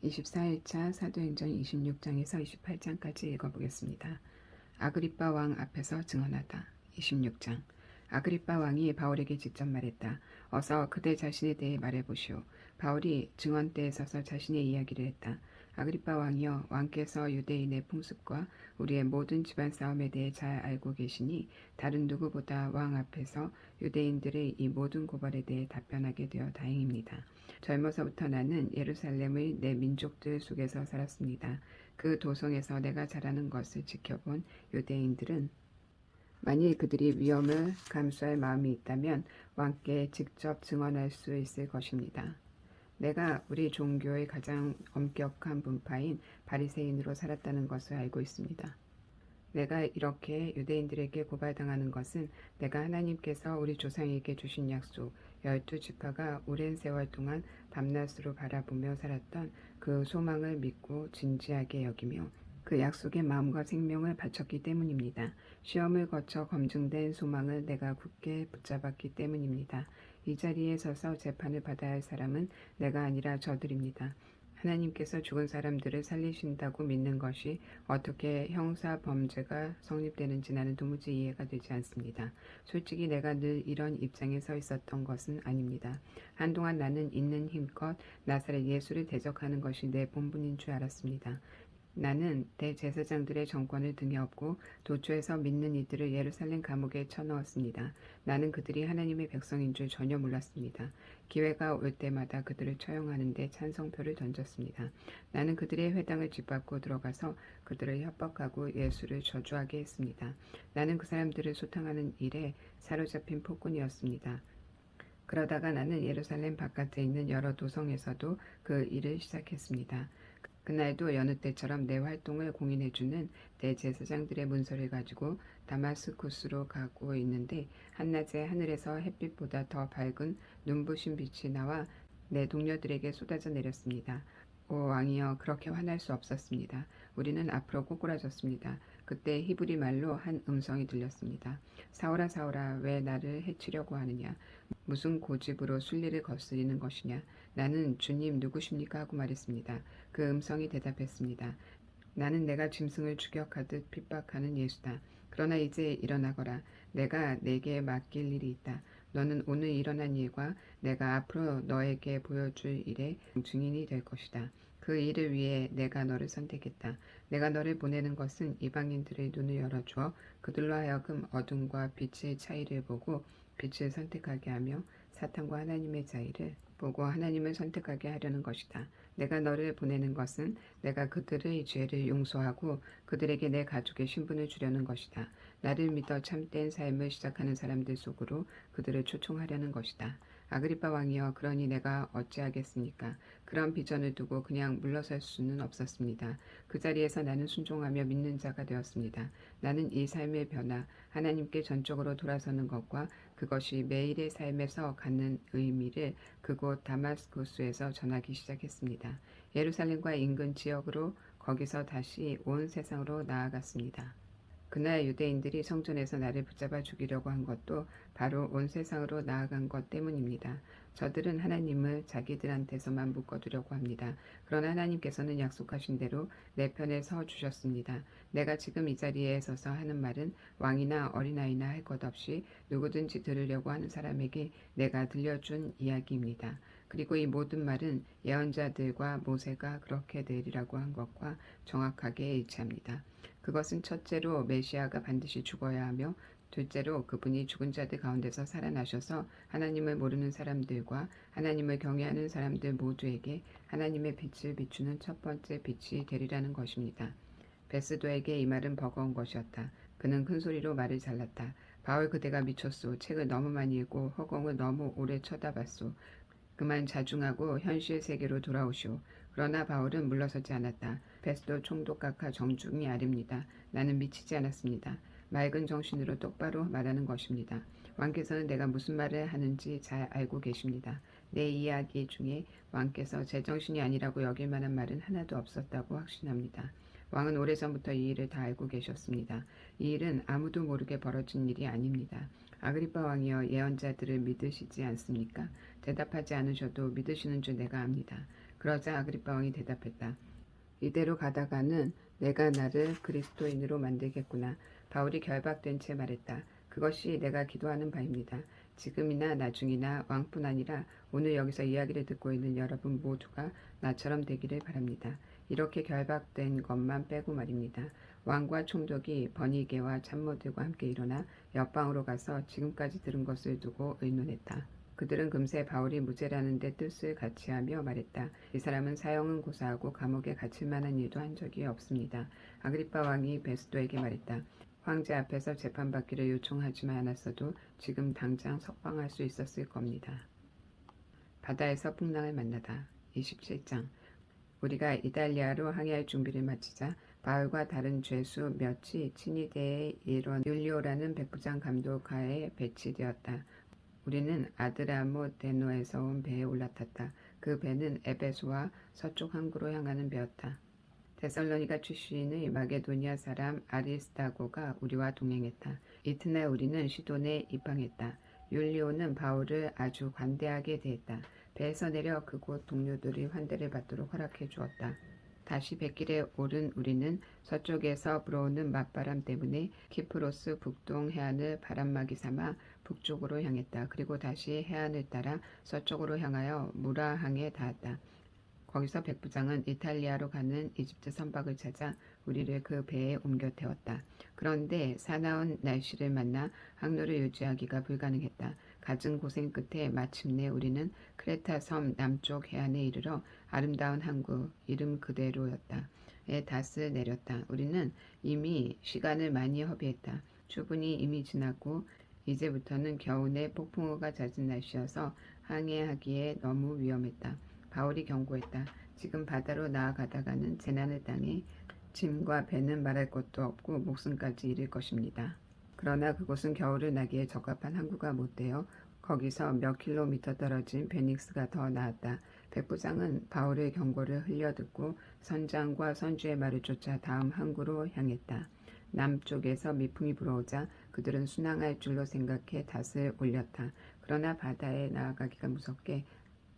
24일차 사도행전 26장에서 28장까지 읽어보겠습니다. 아그리빠 왕 앞에서 증언하다. 26장. 아그리빠 왕이 바울에게 직접 말했다. 어서 그대 자신에 대해 말해보시오. 바울이 증언대에 서서 자신의 이야기를 했다. 아그리빠 왕이여, 왕께서 유대인의 풍습과 우리의 모든 집안 싸움에 대해 잘 알고 계시니 다른 누구보다 왕 앞에서 유대인들의 이 모든 고발에 대해 답변하게 되어 다행입니다. 젊어서부터 나는 예루살렘의 내 민족들 속에서 살았습니다. 그 도성에서 내가 자라는 것을 지켜본 유대인들은 만일 그들이 위험을 감수할 마음이 있다면 왕께 직접 증언할 수 있을 것입니다. 내가 우리 종교의 가장 엄격한 분파인 바리새인으로 살았다는 것을 알고 있습니다. 내가 이렇게 유대인들에게 고발당하는 것은 내가 하나님께서 우리 조상에게 주신 약속 12지파가 오랜 세월 동안 밤낮으로 바라보며 살았던 그 소망을 믿고 진지하게 여기며 그 약속의 마음과 생명을 바쳤기 때문입니다. 시험을 거쳐 검증된 소망을 내가 굳게 붙잡았기 때문입니다. 이 자리에 서서 재판을 받아야 할 사람은 내가 아니라 저들입니다. 하나님께서 죽은 사람들을 살리신다고 믿는 것이 어떻게 형사 범죄가 성립되는지 나는 도무지 이해가 되지 않습니다. 솔직히 내가 늘 이런 입장에 서 있었던 것은 아닙니다. 한동안 나는 있는 힘껏 나사렛 예수를 대적하는 것이 내 본분인 줄 알았습니다. 나는 대제사장들의 정권을 등에 업고 도초에서 믿는 이들을 예루살렘 감옥에 쳐넣었습니다. 나는 그들이 하나님의 백성인 줄 전혀 몰랐습니다. 기회가 올 때마다 그들을 처형하는 데 찬성표를 던졌습니다. 나는 그들의 회당을 짓밟고 들어가서 그들을 협박하고 예수를 저주하게 했습니다. 나는 그 사람들을 소탕하는 일에 사로잡힌 폭군이었습니다. 그러다가 나는 예루살렘 바깥에 있는 여러 도성에서도 그 일을 시작했습니다. 그날도 여느 때처럼 내 활동을 공인해주는 대제사장들의 문서를 가지고 다마스쿠스로 가고 있는데 한낮에 하늘에서 햇빛보다 더 밝은 눈부신 빛이 나와 내 동료들에게 쏟아져 내렸습니다. 오 왕이여, 그렇게 화날 수 없었습니다. 우리는 앞으로 꼬꾸라졌습니다. 그때 히브리 말로 한 음성이 들렸습니다. 사울아 사울아, 왜 나를 해치려고 하느냐? 무슨 고집으로 순리를 거스리는 것이냐? 나는 주님 누구십니까? 하고 말했습니다. 그 음성이 대답했습니다. 나는 내가 짐승을 추격하듯 핍박하는 예수다. 그러나 이제 일어나거라. 내가 내게 맡길 일이 있다. 너는 오늘 일어난 일과 내가 앞으로 너에게 보여줄 일의 증인이 될 것이다. 그 일을 위해 내가 너를 선택했다. 내가 너를 보내는 것은 이방인들의 눈을 열어주어 그들로 하여금 어둠과 빛의 차이를 보고 빛을 선택하게 하며 사탄과 하나님의 차이를 보고 하나님을 선택하게 하려는 것이다. 내가 너를 보내는 것은 내가 그들의 죄를 용서하고 그들에게 내 가족의 신분을 주려는 것이다. 나를 믿어 참된 삶을 시작하는 사람들 속으로 그들을 초청하려는 것이다. 아그리빠 왕이여, 그러니 내가 어찌하겠습니까? 그런 비전을 두고 그냥 물러설 수는 없었습니다. 그 자리에서 나는 순종하며 믿는 자가 되었습니다. 나는 이 삶의 변화, 하나님께 전적으로 돌아서는 것과 그것이 매일의 삶에서 갖는 의미를 그곳 다마스쿠스에서 전하기 시작했습니다. 예루살렘과 인근 지역으로 거기서 다시 온 세상으로 나아갔습니다. 그날 유대인들이 성전에서 나를 붙잡아 죽이려고 한 것도 바로 온 세상으로 나아간 것 때문입니다. 저들은 하나님을 자기들한테서만 묶어두려고 합니다. 그러나 하나님께서는 약속하신 대로 내 편에 서 주셨습니다. 내가 지금 이 자리에 서서 하는 말은 왕이나 어린아이나 할 것 없이 누구든지 들으려고 하는 사람에게 내가 들려준 이야기입니다. 그리고 이 모든 말은 예언자들과 모세가 그렇게 되리라고 한 것과 정확하게 일치합니다. 그것은 첫째로 메시아가 반드시 죽어야 하며 둘째로 그분이 죽은 자들 가운데서 살아나셔서 하나님을 모르는 사람들과 하나님을 경외하는 사람들 모두에게 하나님의 빛을 비추는 첫 번째 빛이 되리라는 것입니다. 베스도에게 이 말은 버거운 것이었다. 그는 큰 소리로 말을 잘랐다. 바울 그대가 미쳤소. 책을 너무 많이 읽고 허공을 너무 오래 쳐다봤소. 그만 자중하고 현실 세계로 돌아오시오. 그러나 바울은 물러서지 않았다. 베스도 총독 각하 정중히 아립니다. 나는 미치지 않았습니다. 맑은 정신으로 똑바로 말하는 것입니다. 왕께서는 내가 무슨 말을 하는지 잘 알고 계십니다. 내 이야기 중에 왕께서 제정신이 아니라고 여길 만한 말은 하나도 없었다고 확신합니다. 왕은 오래전부터 이 일을 다 알고 계셨습니다. 이 일은 아무도 모르게 벌어진 일이 아닙니다. 아그리빠 왕이여, 예언자들을 믿으시지 않습니까? 대답하지 않으셔도 믿으시는 줄 내가 압니다. 그러자 아그리빠 왕이 대답했다. 이대로 가다가는 내가 나를 그리스도인으로 만들겠구나. 바울이 결박된 채 말했다. 그것이 내가 기도하는 바입니다. 지금이나 나중이나 왕뿐 아니라 오늘 여기서 이야기를 듣고 있는 여러분 모두가 나처럼 되기를 바랍니다. 이렇게 결박된 것만 빼고 말입니다. 왕과 총독이 버니게와 참모들과 함께 일어나 옆방으로 가서 지금까지 들은 것을 두고 의논했다. 그들은 금세 바울이 무죄라는 데 뜻을 같이하며 말했다. 이 사람은 사형은 고사하고 감옥에 갇힐 만한 일도 한 적이 없습니다. 아그리빠 왕이 베스도에게 말했다. 황제 앞에서 재판받기를 요청하지만 않았어도 지금 당장 석방할 수 있었을 겁니다. 바다에서 풍랑을 만나다. 27장. 우리가 이탈리아로 항해할 준비를 마치자 바울과 다른 죄수 몇이 치니데의 일원 율리오라는 백부장 감독 하에 배치되었다. 우리는 아드라모데노에서 온 배에 올라탔다. 그 배는 에베소와 서쪽 항구로 향하는 배였다. 데살로니가 출신의 마게도니아 사람 아리스타고가 우리와 동행했다. 이튿날 우리는 시돈에 입항했다. 율리오는 바울을 아주 관대하게 대했다. 배에서 내려 그곳 동료들의 환대를 받도록 허락해 주었다. 다시 뱃길에 오른 우리는 서쪽에서 불어오는 맞바람 때문에 키프로스 북동 해안을 바람막이 삼아 북쪽으로 향했다. 그리고 다시 해안을 따라 서쪽으로 향하여 무라항에 닿았다. 거기서 백부장은 이탈리아로 가는 이집트 선박을 찾아 우리를 그 배에 옮겨 태웠다. 그런데 사나운 날씨를 만나 항로를 유지하기가 불가능했다. 갖은 고생 끝에 마침내 우리는 크레타 섬 남쪽 해안에 이르러 아름다운 항구, 이름 그대로였다. 에 닷을 내렸다. 우리는 이미 시간을 많이 허비했다. 추분이 이미 지났고 이제부터는 겨우내 폭풍우가 잦은 날씨여서 항해하기에 너무 위험했다. 바울이 경고했다. 지금 바다로 나아가다가는 재난을 당해 짐과 배는 말할 것도 없고 목숨까지 잃을 것입니다. 그러나 그곳은 겨울을 나기에 적합한 항구가 못 되어 거기서 몇 킬로미터 떨어진 베닉스가 더 나았다. 백부장은 바울의 경고를 흘려듣고 선장과 선주의 말을 쫓아 다음 항구로 향했다. 남쪽에서 미풍이 불어오자 그들은 순항할 줄로 생각해 닷을 올렸다. 그러나 바다에 나아가기가 무섭게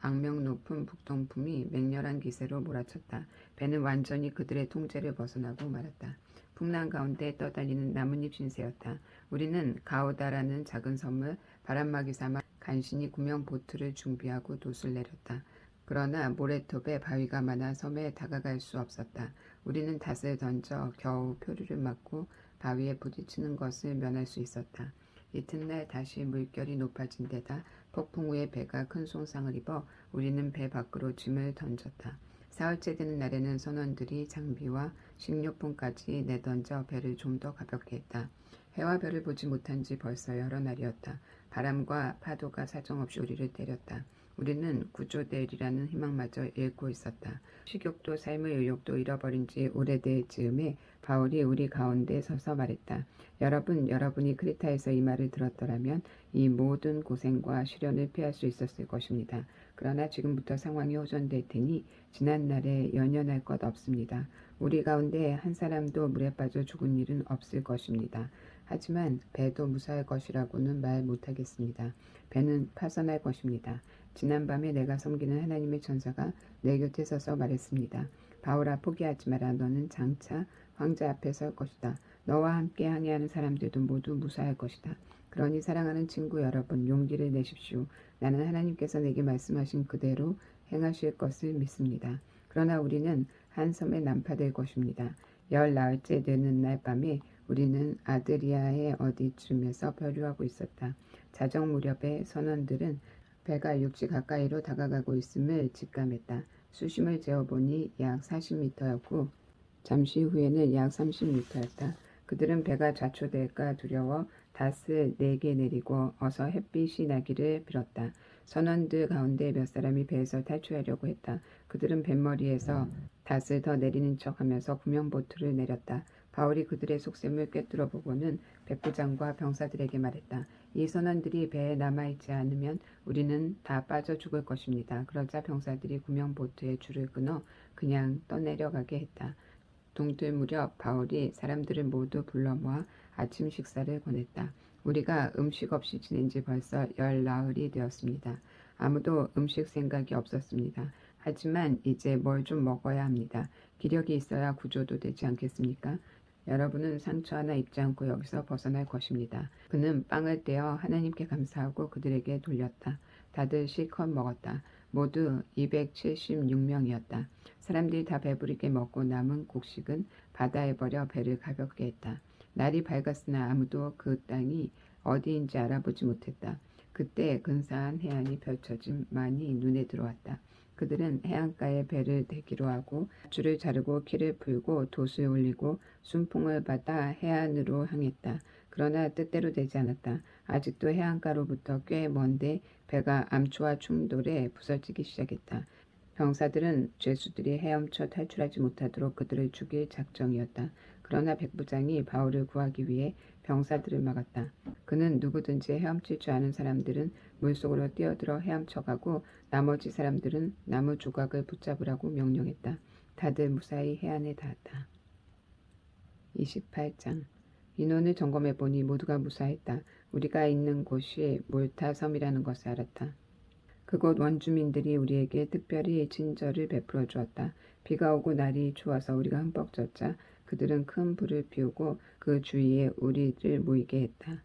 악명 높은 북동풍이 맹렬한 기세로 몰아쳤다. 배는 완전히 그들의 통제를 벗어나고 말았다. 풍랑 가운데 떠다니는 나뭇잎 신세였다. 우리는 가오다라는 작은 섬을 바람막이 삼아 간신히 구명 보트를 준비하고 돛을 내렸다. 그러나 모래톱에 바위가 많아 섬에 다가갈 수 없었다. 우리는 닷을 던져 겨우 표류를 막고 바위에 부딪히는 것을 면할 수 있었다. 이튿날 다시 물결이 높아진 데다 폭풍 후에 배가 큰 손상을 입어 우리는 배 밖으로 짐을 던졌다. 사흘째 되는 날에는 선원들이 장비와 식료품까지 내던져 배를 좀 더 가볍게 했다. 해와 별을 보지 못한 지 벌써 여러 날이었다. 바람과 파도가 사정없이 우리를 때렸다. 우리는 구조되리라는 희망마저 잃고 있었다. 식욕도 삶의 의욕도 잃어버린 지 오래될 즈음에 바울이 우리 가운데 서서 말했다. 여러분이 크레타에서 이 말을 들었더라면 이 모든 고생과 시련을 피할 수 있었을 것입니다. 그러나 지금부터 상황이 호전될 테니 지난날에 연연할 것 없습니다. 우리 가운데 한 사람도 물에 빠져 죽은 일은 없을 것입니다. 하지만 배도 무사할 것이라고는 말 못하겠습니다. 배는 파선할 것입니다. 지난밤에 내가 섬기는 하나님의 천사가 내 곁에 서서 말했습니다. 바울아, 포기하지 마라. 너는 장차 황제 앞에 설 것이다. 너와 함께 항해하는 사람들도 모두 무사할 것이다. 그러니 사랑하는 친구 여러분, 용기를 내십시오. 나는 하나님께서 내게 말씀하신 그대로 행하실 것을 믿습니다. 그러나 우리는 한 섬에 난파될 것입니다. 14일째 되는 날 밤에 우리는 아드리아의 어디쯤에서 표류하고 있었다. 자정 무렵에 선원들은 배가 육지 가까이로 다가가고 있음을 직감했다. 수심을 재어보니 약 40m였고 잠시 후에는 약 30m였다. 그들은 배가 좌초될까 두려워 닷을 4개 내리고 어서 햇빛이 나기를 빌었다. 선원들 가운데 몇 사람이 배에서 탈출하려고 했다. 그들은 뱃머리에서 닷을 더 내리는 척하면서 구명보트를 내렸다. 바울이 그들의 속셈을 꿰뚫어 보고는 백부장과 병사들에게 말했다. 이 선원들이 배에 남아있지 않으면 우리는 다 빠져 죽을 것입니다. 그러자 병사들이 구명보트의 줄을 끊어 그냥 떠내려가게 했다. 동틀 무렵 바울이 사람들을 모두 불러 모아 아침 식사를 권했다. 우리가 음식 없이 지낸 지 벌써 14일이 되었습니다. 아무도 음식 생각이 없었습니다. 하지만 이제 뭘 좀 먹어야 합니다. 기력이 있어야 구조도 되지 않겠습니까? 여러분은 상처 하나 입지 않고 여기서 벗어날 것입니다. 그는 빵을 떼어 하나님께 감사하고 그들에게 돌렸다. 다들 실컷 먹었다. 모두 276명이었다. 사람들이 다 배부르게 먹고 남은 곡식은 바다에 버려 배를 가볍게 했다. 날이 밝았으나 아무도 그 땅이 어디인지 알아보지 못했다. 그때 근사한 해안이 펼쳐짐만이 눈에 들어왔다. 그들은 해안가에 배를 대기로 하고 줄을 자르고 키를 풀고 돛을 올리고 순풍을 받아 해안으로 향했다. 그러나 뜻대로 되지 않았다. 아직도 해안가로부터 꽤 먼데 배가 암초와 충돌해 부서지기 시작했다. 병사들은 죄수들이 헤엄쳐 탈출하지 못하도록 그들을 죽일 작정이었다. 그러나 백부장이 바울을 구하기 위해 병사들을 막았다. 그는 누구든지 헤엄칠 줄 아는 사람들은 물속으로 뛰어들어 헤엄쳐가고 나머지 사람들은 나무 조각을 붙잡으라고 명령했다. 다들 무사히 해안에 닿았다. 28장 인원을 점검해보니 모두가 무사했다. 우리가 있는 곳이 몰타 섬이라는 것을 알았다. 그곳 원주민들이 우리에게 특별히 친절을 베풀어 주었다. 비가 오고 날이 추워서 우리가 흠뻑 젖자 그들은 큰 불을 피우고 그 주위에 우리를 모이게 했다.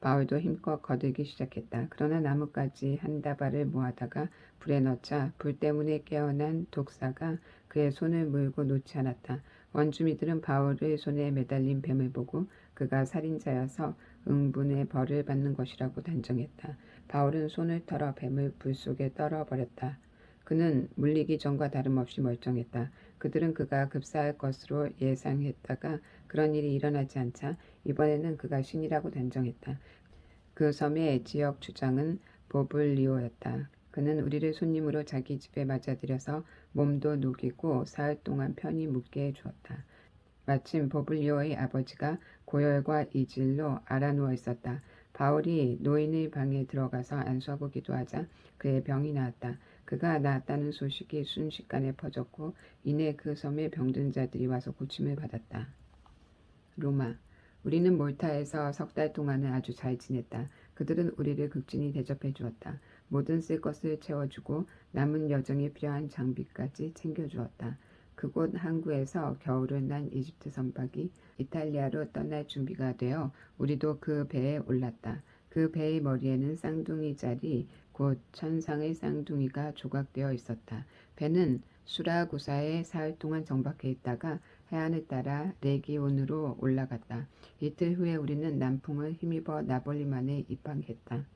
바울도 힘껏 거들기 시작했다. 그러나 나뭇가지 한 다발을 모아다가 불에 넣자 불 때문에 깨어난 독사가 그의 손을 물고 놓지 않았다. 원주민들은 바울의 손에 매달린 뱀을 보고 그가 살인자여서 응분의 벌을 받는 것이라고 단정했다. 바울은 손을 털어 뱀을 불 속에 떨어버렸다. 그는 물리기 전과 다름없이 멀쩡했다. 그들은 그가 급사할 것으로 예상했다가 그런 일이 일어나지 않자 이번에는 그가 신이라고 단정했다. 그 섬의 지역 주장은 보블리오였다. 그는 우리를 손님으로 자기 집에 맞아들여서 몸도 녹이고 사흘 동안 편히 묵게 해주었다. 마침 보블리오의 아버지가 고열과 이질로 알아누워 있었다. 바울이 노인의 방에 들어가서 안수하고 기도하자 그의 병이 나았다. 그가 나았다는 소식이 순식간에 퍼졌고 이내 그 섬에 병든 자들이 와서 고침을 받았다. 로마. 우리는 몰타에서 석 달 동안은 아주 잘 지냈다. 그들은 우리를 극진히 대접해 주었다. 모든 쓸 것을 채워주고 남은 여정에 필요한 장비까지 챙겨주었다. 그곳 항구에서 겨울을 난 이집트 선박이 이탈리아로 떠날 준비가 되어 우리도 그 배에 올랐다. 그 배의 머리에는 쌍둥이 자리 곧 천상의 쌍둥이가 조각되어 있었다. 배는 수라구사에 사흘 동안 정박해 있다가 해안을 따라 레기온으로 올라갔다. 이틀 후에 우리는 남풍을 힘입어 나폴리만에 입항했다.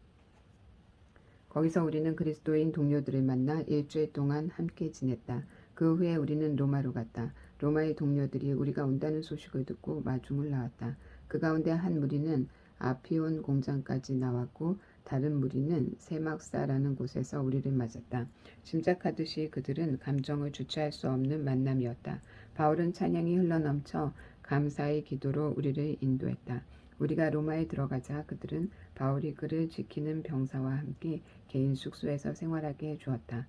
거기서 우리는 그리스도인 동료들을 만나 일주일 동안 함께 지냈다. 그 후에 우리는 로마로 갔다. 로마의 동료들이 우리가 온다는 소식을 듣고 마중을 나왔다. 그 가운데 한 무리는 아피온 공장까지 나왔고 다른 무리는 세막사라는 곳에서 우리를 맞았다. 짐작하듯이 그들은 감정을 주체할 수 없는 만남이었다. 바울은 찬양이 흘러넘쳐 감사의 기도로 우리를 인도했다. 우리가 로마에 들어가자 그들은 바울이 그를 지키는 병사와 함께 개인 숙소에서 생활하게 해주었다.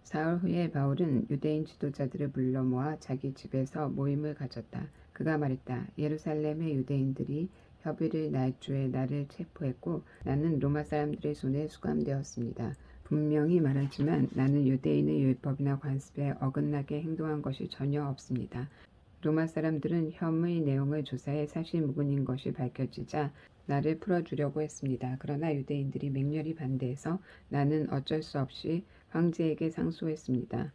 사흘 후에 바울은 유대인 지도자들을 불러 모아 자기 집에서 모임을 가졌다. 그가 말했다. 예루살렘의 유대인들이 협의를 날조에 나를 체포했고 나는 로마 사람들의 손에 수감되었습니다. 분명히 말하지만 나는 유대인의 율법이나 관습에 어긋나게 행동한 것이 전혀 없습니다. 로마 사람들은 혐의 내용을 조사해 사실 무근인 것이 밝혀지자 나를 풀어주려고 했습니다. 그러나 유대인들이 맹렬히 반대해서 나는 어쩔 수 없이 황제에게 상소했습니다.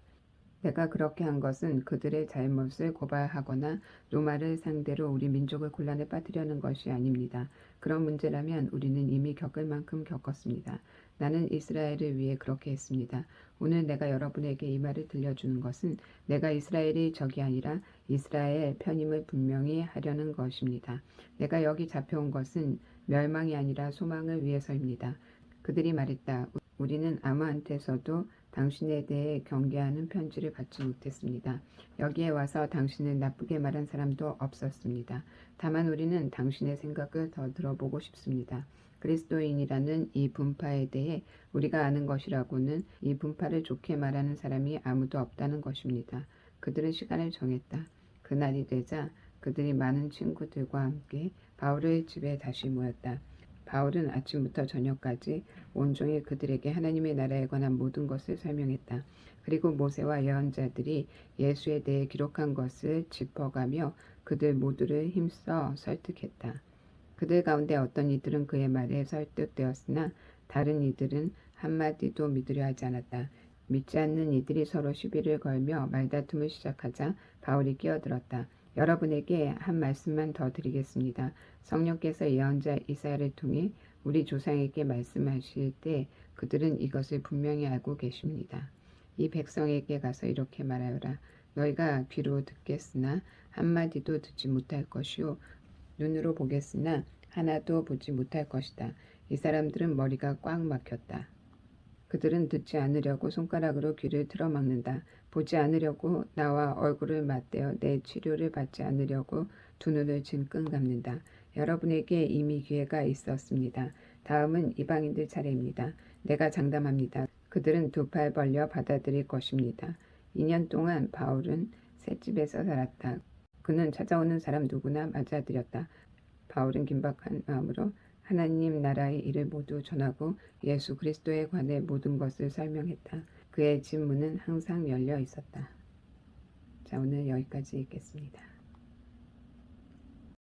내가 그렇게 한 것은 그들의 잘못을 고발하거나 로마를 상대로 우리 민족을 곤란에 빠뜨리려는 것이 아닙니다. 그런 문제라면 우리는 이미 겪을 만큼 겪었습니다. 나는 이스라엘을 위해 그렇게 했습니다. 오늘 내가 여러분에게 이 말을 들려주는 것은 내가 이스라엘의 적이 아니라 이스라엘 편임을 분명히 하려는 것입니다. 내가 여기 잡혀온 것은 멸망이 아니라 소망을 위해서입니다. 그들이 말했다. 우리는 아무한테서도 당신에 대해 경계하는 편지를 받지 못했습니다. 여기에 와서 당신을 나쁘게 말한 사람도 없었습니다. 다만 우리는 당신의 생각을 더 들어보고 싶습니다. 그리스도인이라는 이 분파에 대해 우리가 아는 것이라고는 이 분파를 좋게 말하는 사람이 아무도 없다는 것입니다. 그들은 시간을 정했다. 그날이 되자 그들이 많은 친구들과 함께 바울의 집에 다시 모였다. 바울은 아침부터 저녁까지 온종일 그들에게 하나님의 나라에 관한 모든 것을 설명했다. 그리고 모세와 예언자들이 예수에 대해 기록한 것을 짚어가며 그들 모두를 힘써 설득했다. 그들 가운데 어떤 이들은 그의 말에 설득되었으나 다른 이들은 한마디도 믿으려 하지 않았다. 믿지 않는 이들이 서로 시비를 걸며 말다툼을 시작하자 바울이 끼어들었다. 여러분에게 한 말씀만 더 드리겠습니다. 성령께서 예언자 이사야를 통해 우리 조상에게 말씀하실 때 그들은 이것을 분명히 알고 계십니다. 이 백성에게 가서 이렇게 말하여라. 너희가 귀로 듣겠으나 한마디도 듣지 못할 것이요 눈으로 보겠으나 하나도 보지 못할 것이다. 이 사람들은 머리가 꽉 막혔다. 그들은 듣지 않으려고 손가락으로 귀를 틀어막는다. 보지 않으려고 나와 얼굴을 맞대어 내 치료를 받지 않으려고 두 눈을 질끈 감는다. 여러분에게 이미 기회가 있었습니다. 다음은 이방인들 차례입니다. 내가 장담합니다. 그들은 두 팔 벌려 받아들일 것입니다. 2년 동안 바울은 셋집에서 살았다. 그는 찾아오는 사람 누구나 맞아들였다. 바울은 긴박한 마음으로 하나님 나라의 일을 모두 전하고 예수 그리스도에 관해 모든 것을 설명했다. 그의 집 문은 항상 열려 있었다. 자, 오늘 여기까지 읽겠습니다.